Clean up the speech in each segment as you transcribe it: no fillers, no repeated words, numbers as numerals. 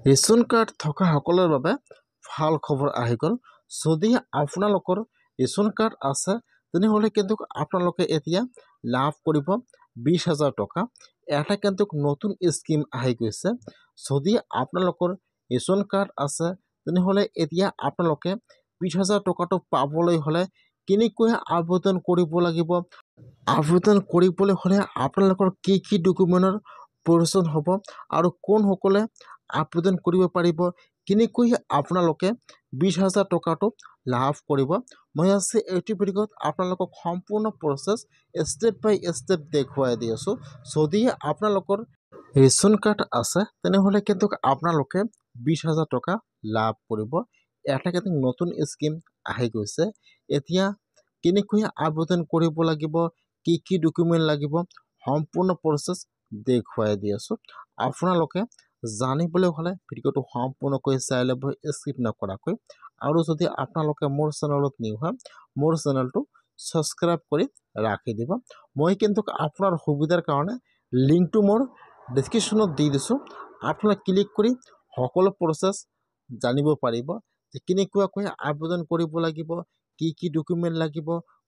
Ration card থকা সকলৰ বাবে ভাল খবৰ আহি গ'ল। যদি আপোনালোকৰ ৰেচন কাৰ্ড আছে তেনেহ'লে কিন্তু আপোনালোকে এতিয়া লাভ কৰিব 20,000 টকা। এটা কিন্তু নতুন স্কিম আহি গৈছে। যদি আপোনালোকৰ ৰেচন কাৰ্ড আছে তেনেহ'লে এতিয়া আপোনালোকে 20,000 টকাটো পাবলৈ হ'লে কেনেকৈ আবেদন কৰিব লাগিব। আবেদন কৰিবলৈ হ'লে আপোনালোকৰ কি ডকুমেণ্টৰ প্ৰয়োজন হ'ব আৰু কোনসকলে আবেদন কৰিব পাৰিব, কেনেকৈ আপোনালোকে 20,000 টকাটো লাভ কৰিব। মই আজি এইটো ভিডিঅ'ত আপোনালোকক সম্পূৰ্ণ প্ৰচেছ ষ্টেপ বাই ষ্টেপ দেখুৱাই দি আছোঁ। যদি আপোনালোকৰ ৰেচন কাৰ্ড আছে তেনেহ'লে কিন্তু আপোনালোকে 20,000 টকা লাভ কৰিব। এটা কিন্তু নতুন স্কিম আহি গৈছে। এতিয়া কেনেকৈ আবেদন কৰিব লাগিব, কি ডকুমেণ্ট লাগিব, সম্পূৰ্ণ প্ৰচেছ দেখুৱাই দি আছোঁ। আপোনালোকে জানিবলৈ হ'লে ভিডিঅ'টো সম্পূৰ্ণকৈ চাই ল'ব, স্কিপ নকৰাকৈ। আৰু যদি আপোনালোকে মোৰ চেনেলত নিউ হয়, মোৰ চেনেলটো ছাবস্ক্ৰাইব কৰি ৰাখি দিব। মই কিন্তু আপোনাৰ সুবিধাৰ কাৰণে লিংকটো মোৰ ডেছক্ৰিপশ্যনত দি দিছোঁ। আপোনালোকে ক্লিক কৰি সকলো প্ৰচেছ জানিব পাৰিব যে কেনেকুৱাকৈ আবেদন কৰিব লাগিব, কি ডকুমেণ্ট লাগিব,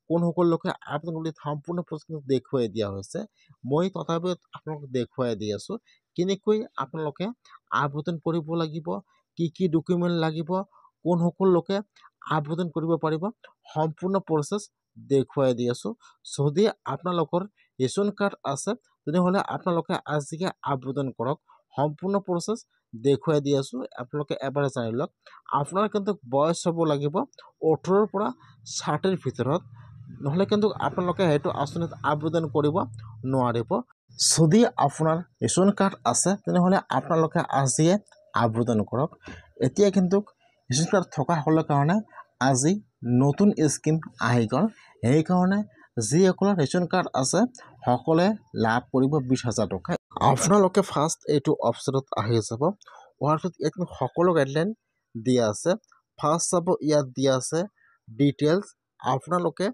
কোনসকল লোকে আবেদন কৰি সম্পূৰ্ণ প্ৰচেছ দেখুৱাই দিয়া হৈছে। মই তথাপিও আপোনালোকক দেখুৱাই দি আছোঁ কেনেকৈ আপোনালোকে আবেদন কৰিব লাগিব, কি ডকুমেণ্ট লাগিব, কোনসকল লোকে আবেদন কৰিব পাৰিব, সম্পূৰ্ণ প্ৰচেছ দেখুৱাই দি আছোঁ। যদি আপোনালোকৰ ৰেচন কাৰ্ড আছে তেনেহ'লে আপোনালোকে আজিকে আবেদন কৰক। সম্পূৰ্ণ প্ৰচেছ দেখুৱাই দি আছোঁ, আপোনালোকে এবাৰ জানি লওক। আপোনাৰ কিন্তু বয়স হ'ব লাগিব 18-ৰ পৰা 60-ৰ ভিতৰত, নহ'লে কিন্তু আপোনালোকে সেইটো আঁচনিত আবেদন কৰিব নোৱাৰিব। যদি আপোনাৰ ৰেচন কাৰ্ড আছে তেনেহ'লে আপোনালোকে আজিয়ে আবেদন কৰক। এতিয়া কিন্তু ৰেচন কাৰ্ড থকা সকলৰ কাৰণে আজি নতুন স্কিম আহি গ'ল। সেইকাৰণে যিসকলৰ ৰেচন কাৰ্ড আছে সকলোৱে লাভ কৰিব 20,000 টকা। আপোনালোকে ফাৰ্ষ্ট এইটো অপশ্যনত আহি যাব। হোৱাৰ পিছত ইয়াত সকলো গাইডলাইন দিয়া আছে। ফাৰ্ষ্ট চাব, ইয়াত দিয়া আছে ডিটেইলছ। আপোনালোকে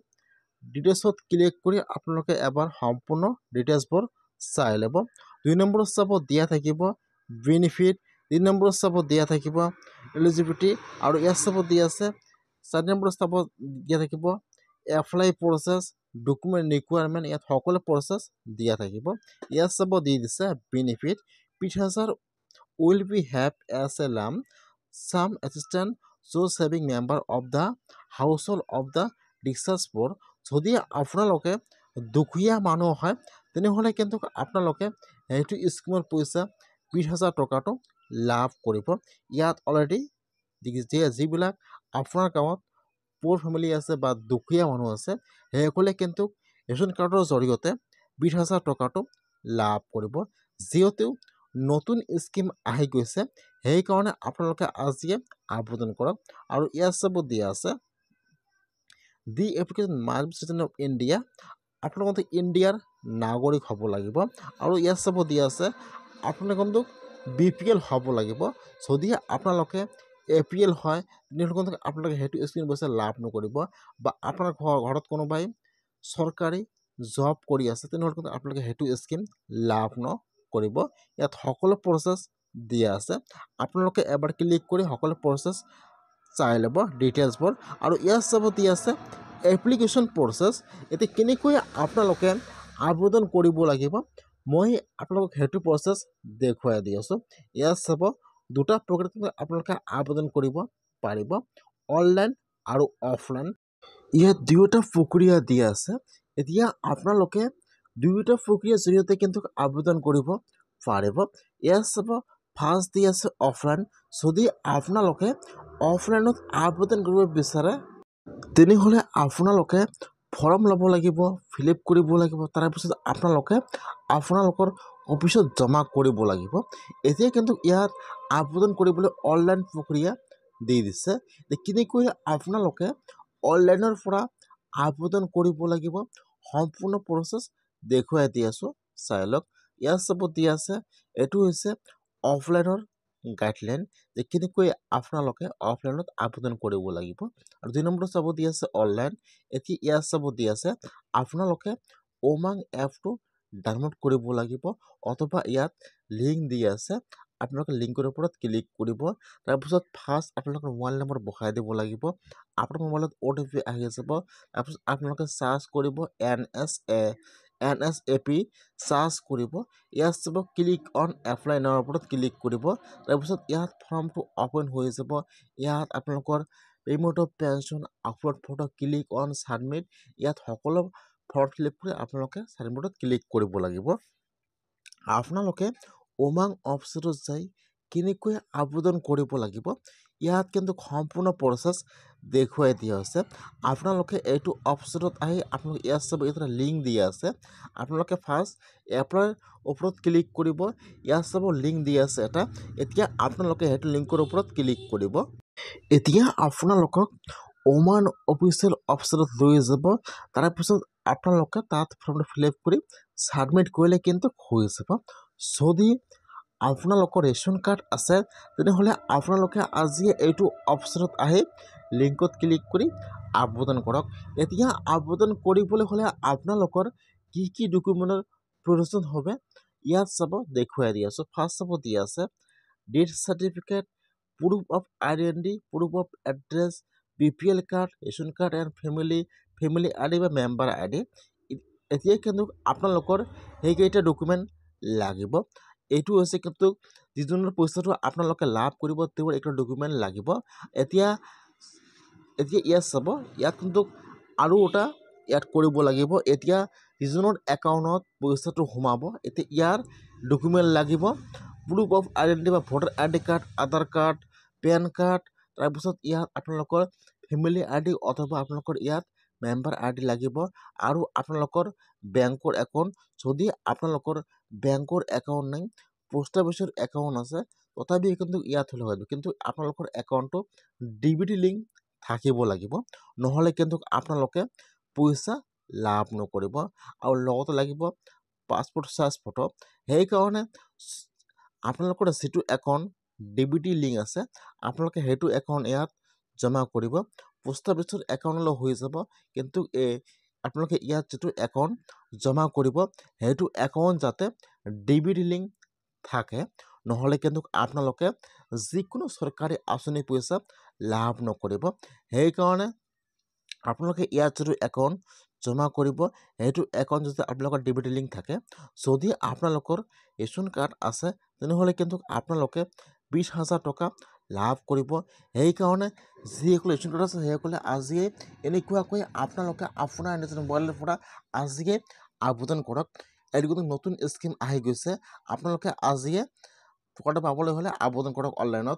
ডিটেইলছত ক্লিক কৰি আপোনালোকে এবাৰ সম্পূৰ্ণ ডিটেইলছবোৰ চাই ল'ব। 2 নম্বৰত চাব দিয়া থাকিব বেনিফিট, 3 নম্বৰত চাব দিয়া থাকিব এলিজিবিলিটি, আৰু ইয়াত চাব দিয়া আছে 4 নম্বৰত চাব দিয়া থাকিব এপ্লাই প্ৰচেছ, ডকুমেণ্ট ৰিকুৱাৰমেণ্ট। ইয়াত সকলো প্ৰচেছ দিয়া থাকিব। ইয়াত চাব দি দিছে benefit 20,000 will be have as a lump sum assistance to' surviving member of the household of the discharge for. যদি আপোনালোকে দুখীয়া মানুহ হয় তেনেহ'লে কিন্তু আপোনালোকে সেইটো স্কিমৰ পইচা 20,000 টকাটো লাভ কৰিব। ইয়াত অলৰেডি যিবিলাক আপোনাৰ গাঁৱত প'ৰ ফেমিলি আছে বা দুখীয়া মানুহ আছে সেইসকলে কিন্তু ৰেচন কাৰ্ডৰ জৰিয়তে 20,000 টকাটো লাভ কৰিব। যিহেতু নতুন স্কিম আহি গৈছে সেইকাৰণে আপোনালোকে আজিয়ে আবেদন কৰক। আৰু ইয়াত চাব দিয়া আছে the application must be citizen of India. আপোনালোকে ইণ্ডিয়াৰ নাগৰিক হ'ব লাগিব। আৰু ইয়াত চাব দিয়া আছে আপোনালোকে কিন্তু BPL হ'ব লাগিব। যদি আপোনালোকে APL হয় তেনেহ'লে কিন্তু আপোনালোকে সেইটো স্কিম পইচা লাভ নকৰিব, বা আপোনাৰ ঘৰত কোনোবাই চৰকাৰী জব কৰি আছে তেনেহ'লে কিন্তু আপোনালোকে সেইটো স্কিম লাভ নকৰিব। ইয়াত সকলো প্ৰচেছ দিয়া আছে। আপোনালোকে এবাৰ ক্লিক কৰি সকলো প্ৰচেছ চাই ল'ব ডিটেইলছবোৰ। আৰু ইয়াত চাব দিয়া আছে এপ্লিকেশ্যন প্ৰচেছ। এতিয়া কেনেকৈ আপোনালোকে আবেদন কৰিব লাগিব মই আপোনালোকক সেইটো প্ৰচেছ দেখুৱাই দি আছোঁ। ইয়াত চাব দুটা প্ৰক্ৰিয়াত আপোনালোকে আবেদন কৰিব পাৰিব, অনলাইন আৰু অফলাইন। ইয়াত দুয়োটা প্ৰক্ৰিয়া দিয়া আছে। এতিয়া আপোনালোকে দুয়োটা প্ৰক্ৰিয়াৰ জৰিয়তে কিন্তু আবেদন কৰিব পাৰিব। ইয়াত চাব ফাৰ্ষ্ট দি আছে অফলাইন। যদি আপোনালোকে অফলাইনত আবেদন কৰিব বিচাৰে তেনেহ'লে আপোনালোকে ফৰ্ম ল'ব লাগিব, ফিল আপ কৰিব লাগিব, তাৰপিছত আপোনালোকৰ অফিচত জমা কৰিব লাগিব। এতিয়া কিন্তু ইয়াত আবেদন কৰিবলৈ অনলাইন প্ৰক্ৰিয়া দি দিছে। কেনেকৈ আপোনালোকে অনলাইনৰ পৰা আবেদন কৰিব লাগিব সম্পূৰ্ণ প্ৰচেছ দেখুৱাই দি আছোঁ, চাই লওক। ইয়াত চাব দিয়া আছে এইটো হৈছে অফলাইনৰ গাইডলাইন যে কেনেকৈ আপোনালোকে অফলাইনত আবেদন কৰিব লাগিব। আৰু 2 নম্বৰত চাব দি আছে অনলাইন। এতিয়া ইয়াত চাব দি আছে আপোনালোকে উমাং এপটো ডাউনলোড কৰিব লাগিব, অথবা ইয়াত লিংক দি আছে আপোনালোকে লিংকৰ ওপৰত ক্লিক কৰিব। তাৰপিছত ফাৰ্ষ্ট আপোনালোকৰ মোবাইল নম্বৰ বহাই দিব লাগিব। আপোনাৰ মোবাইলত OTP আহি যাব। তাৰপিছত আপোনালোকে চাৰ্চ কৰিব NSAP চাৰ্চ কৰিব। ইয়াত চাব ক্লিক অন এপ্লাই নাওৰ ওপৰত ক্লিক কৰিব। তাৰপিছত ইয়াত ফৰ্মটো অপেন হৈ যাব। ইয়াত আপোনালোকৰ payment of pension upload photo click on submit. ইয়াত সকলো ফৰ্ম ফিল আপ কৰি আপোনালোকে ছাবমিটত ক্লিক কৰিব লাগিব। আপোনালোকে উমাং অফিচত যাই কেনেকৈ আবেদন কৰিব লাগিব ইয়াত কিন্তু সম্পূৰ্ণ প্ৰচেছ দেখুৱাই দিয়া হৈছে। আপোনালোকে এইটো অফিচত আহি আপোনালোকে ইয়াত চাব এটা লিংক দিয়া আছে। আপোনালোকে ফাৰ্ষ্ট এপ্লাইৰ ওপৰত ক্লিক কৰিব। ইয়াত চাব লিংক দিয়া আছে এটা। এতিয়া আপোনালোকে সেইটো লিংকৰ ওপৰত ক্লিক কৰিব। এতিয়া আপোনালোকক ওমান অফিচিয়েল অফিচত লৈ যাব। তাৰপিছত আপোনালোকে তাত ফৰ্মটো ফিল আপ কৰি ছাবমিট কৰিলে কিন্তু হৈ যাব। যদি আপোনালোকৰ ৰেচন কাৰ্ড আছে তেনেহ'লে আপোনালোকে আজিয়ে এইটো অফিচত আহি লিংকত ক্লিক কৰি আবেদন কৰক। এতিয়া আবেদন কৰিবলৈ হ'লে আপোনালোকৰ কি কি ডকুমেণ্টৰ প্ৰয়োজন হবে ইয়াত চাব দেখুৱাই দিয়া আছে। ফাৰ্ষ্ট চাব দিয়া আছে death certificate, proof of identity, proof of address, BPL card, ration card and family ID বা মেম্বাৰ আইডি। এতিয়া কিন্তু আপোনালোকৰ সেইকেইটা ডকুমেণ্ট লাগিব। এইটো হৈছে কিন্তু যিজনৰ পইচাটো আপোনালোকে লাভ কৰিব তেওঁৰ একটা ডকুমেণ্ট লাগিব। এতিয়া ইয়াত চাব ইয়াত কিন্তু আৰু এটা ইয়াত কৰিব লাগিব। এতিয়া যিজনৰ একাউণ্টত পইচাটো সোমাব এতিয়া ইয়াৰ ডকুমেণ্ট লাগিব। প্ৰুফ অফ আইডেণ্টি বা ভোটাৰ ID কাৰ্ড, আধাৰ কাৰ্ড, পেন কাৰ্ড। তাৰপিছত ইয়াত আপোনালোকৰ ফেমিলি আইডি অথবা আপোনালোকৰ ইয়াত মেম্বাৰ আইডি লাগিব। আৰু আপোনালোকৰ বেংকৰ একাউণ্ট, যদি আপোনালোকৰ বেংকৰ একাউণ্ট নাই পোষ্ট অফিচৰ একাউণ্ট আছে তথাপি কিন্তু ইয়াত হ'লে হয়। কিন্তু আপোনালোকৰ একাউণ্টটো DBT লিংক থাকিব লাগিব, নহ'লে কিন্তু আপোনালোকে পইচা লাভ নকৰিব। আৰু লগতে লাগিব পাছপোৰ্ট সাইজ ফটো। সেইকাৰণে আপোনালোকৰ যিটো একাউণ্ট DBT লিংক আছে আপোনালোকে সেইটো একাউণ্ট ইয়াত জমা কৰিব। পোষ্ট অফিচৰ একাউণ্টলৈ হৈ যাব, কিন্তু আপোনালোকে ইয়াত যিটো একাউণ্ট জমা কৰিব সেইটো একাউণ্ট যাতে DBT লিংক থাকে, নহ'লে কিন্তু আপোনালোকে যিকোনো চৰকাৰী আঁচনি পইচা লাভ নকৰিব। সেইকাৰণে আপোনালোকে ইয়াত যিটো একাউণ্ট জমা কৰিব সেইটো একাউণ্ট যাতে আপোনালোকৰ DBT লিংক থাকে। যদি আপোনালোকৰ ৰেচন কাৰ্ড আছে তেনেহ'লে কিন্তু আপোনালোকে 20,000 টকা লাভ কৰিব। সেইকাৰণে যিসকলে ৰেচন কাৰ্ড আছে সেইসকলে আজিয়ে এনেকুৱাকৈ আপোনালোকে আপোনাৰ নিজৰ মোবাইলৰ পৰা আজিয়ে আবেদন কৰক। এইটো কিন্তু নতুন স্কিম আহি গৈছে। আপোনালোকে আজিয়ে টকাটো পাবলৈ হ'লে আবেদন কৰক অনলাইনত।